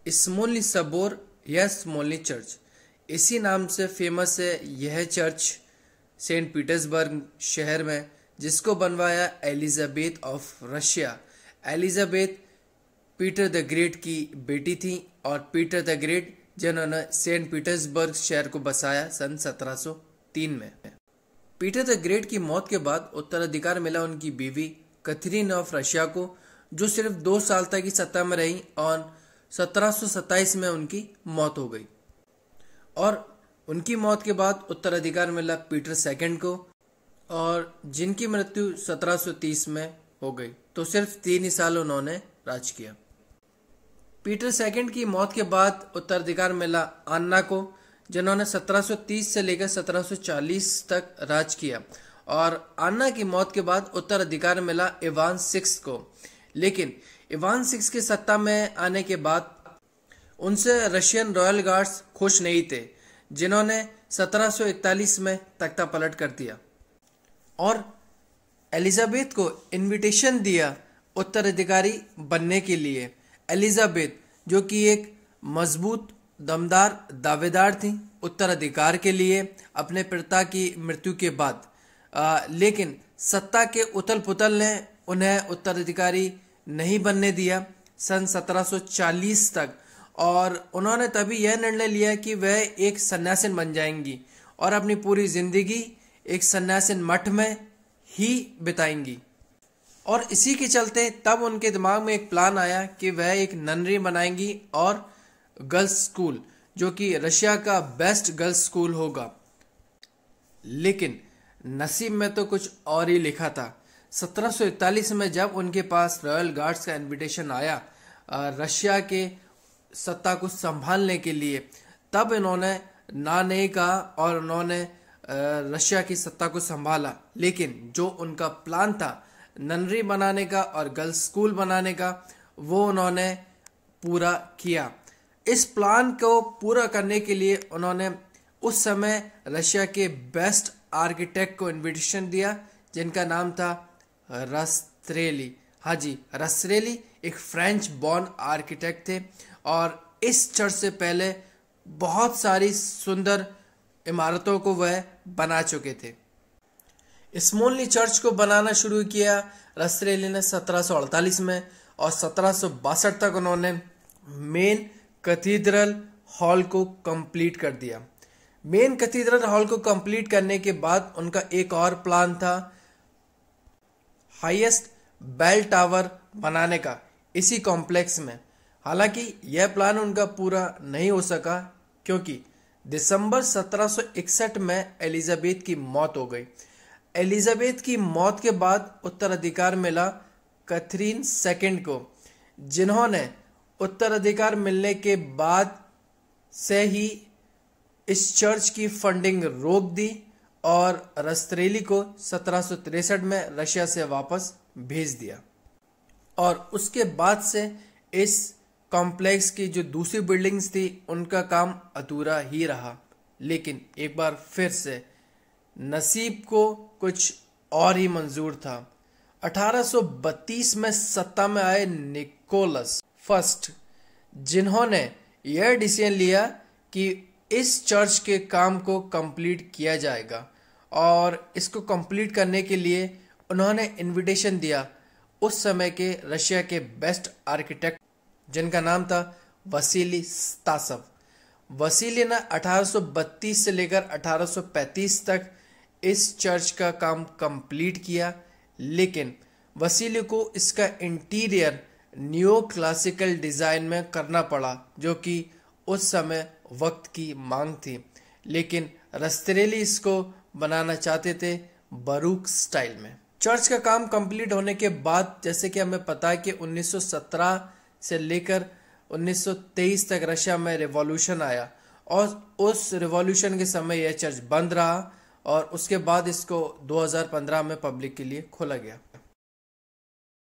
स्मोलनी सबोर या स्मोलनी चर्च इसी नाम से फेमस है। यह चर्च सेंट पीटर्सबर्ग शहर में जिसको बनवाया Elizabeth of Russia. Elizabeth Peter the great की बेटी थी और पीटर द ग्रेट जिन्होंने सेंट पीटर्सबर्ग शहर को बसाया सन 1703 में। पीटर द ग्रेट की मौत के बाद उत्तराधिकार मिला उनकी बीवी कैथरीन ऑफ रशिया को, जो सिर्फ 2 साल तक की सत्ता में रही और 1727 में उनकी मौत हो गई। और उनकी मौत के बाद उत्तराधिकार मिला पीटर सेकंड को, और जिनकी मृत्यु 1730 में हो गई। तो सिर्फ 3 ही साल उन्होंने राज किया। पीटर सेकंड की मौत के बाद उत्तराधिकार मिला अन्ना को, जिन्होंने 1730 से लेकर 1740 तक राज किया। और अन्ना की मौत के बाद उत्तराधिकार मिला इवान सिक्स को। लेकिन इवान सिक्स के सत्ता में आने के बाद उनसे रशियन रॉयल गार्ड्स खुश नहीं थे, जिन्होंने 1741 में तख्ता पलट कर दिया और एलिजाबेथ को इनविटेशन दिया उत्तराधिकारी बनने के लिए। एलिजाबेथ जो कि एक मजबूत दमदार दावेदार थी उत्तराधिकार के लिए अपने पिता की मृत्यु के बाद, लेकिन सत्ता के उथल पुथल ने उन्हें उत्तराधिकारी नहीं बनने दिया सन 1740 तक। और उन्होंने तभी यह निर्णय लिया कि वह एक सन्यासिन बन जाएंगी और अपनी पूरी जिंदगी एक सन्यासिन मठ में ही बिताएंगी। और इसी के चलते तब उनके दिमाग में एक प्लान आया कि वह एक ननरी बनाएंगी और गर्ल्स स्कूल, जो कि रशिया का बेस्ट गर्ल्स स्कूल होगा। लेकिन नसीब में तो कुछ और ही लिखा था। 1741 में जब उनके पास रॉयल गार्ड्स का इनविटेशन आया रशिया के सत्ता को संभालने के लिए, तब इन्होंने ना नहीं कहा और उन्होंने रशिया की सत्ता को संभाला। लेकिन जो उनका प्लान था ननरी बनाने का और गर्ल्स स्कूल बनाने का, वो उन्होंने पूरा किया। इस प्लान को पूरा करने के लिए उन्होंने उस समय रशिया के बेस्ट आर्किटेक्ट को इनविटेशन दिया, जिनका नाम था रस्त्रेली। हाँ जी, रस्त्रेली एक फ्रेंच बॉर्न आर्किटेक्ट थे और इस चर्च से पहले बहुत सारी सुंदर इमारतों को वह बना चुके थे। स्मोलनी चर्च को बनाना शुरू किया रस्त्रेली ने 1748 में और 1762 तक उन्होंने मेन कैथीड्रल हॉल को कंप्लीट कर दिया। मेन कैथीड्रल हॉल को कंप्लीट करने के बाद उनका एक और प्लान था हाईएस्ट बेल टावर बनाने का इसी कॉम्प्लेक्स में। हालांकि यह प्लान उनका पूरा नहीं हो सका क्योंकि दिसंबर 1761 में एलिजाबेथ की मौत हो गई। एलिजाबेथ की मौत के बाद उत्तराधिकार मिला कैथरीन सेकंड को, जिन्होंने उत्तराधिकार मिलने के बाद से ही इस चर्च की फंडिंग रोक दी और रस्त्रेली को 1763 में रशिया से वापस भेज दिया। और उसके बाद से इस कॉम्प्लेक्स की जो दूसरी बिल्डिंग्स थी उनका काम अधूरा ही रहा। लेकिन एक बार फिर से नसीब को कुछ और ही मंजूर था। 1832 में सत्ता में आए निकोलस फर्स्ट, जिन्होंने यह डिसीजन लिया कि इस चर्च के काम को कंप्लीट किया जाएगा और इसको कंप्लीट करने के लिए उन्होंने इनविटेशन दिया उस समय के रशिया के बेस्ट आर्किटेक्ट, जिनका नाम था वसीली स्तासव। वसीली ने 1832 से लेकर 1835 तक इस चर्च का काम कंप्लीट किया। लेकिन वसीली को इसका इंटीरियर न्यू क्लासिकल डिजाइन में करना पड़ा, जो कि उस समय वक्त की मांग थी। लेकिन रस्त्रेली इसको बनाना चाहते थे बरूक स्टाइल में। चर्च का काम कंप्लीट होने के बाद, जैसे कि हमें पता है कि 1917 से लेकर 1923 तक रशिया में रिवॉल्यूशन आया और उस रिवॉल्यूशन के समय यह चर्च बंद रहा और उसके बाद इसको 2015 में पब्लिक के लिए खोला गया।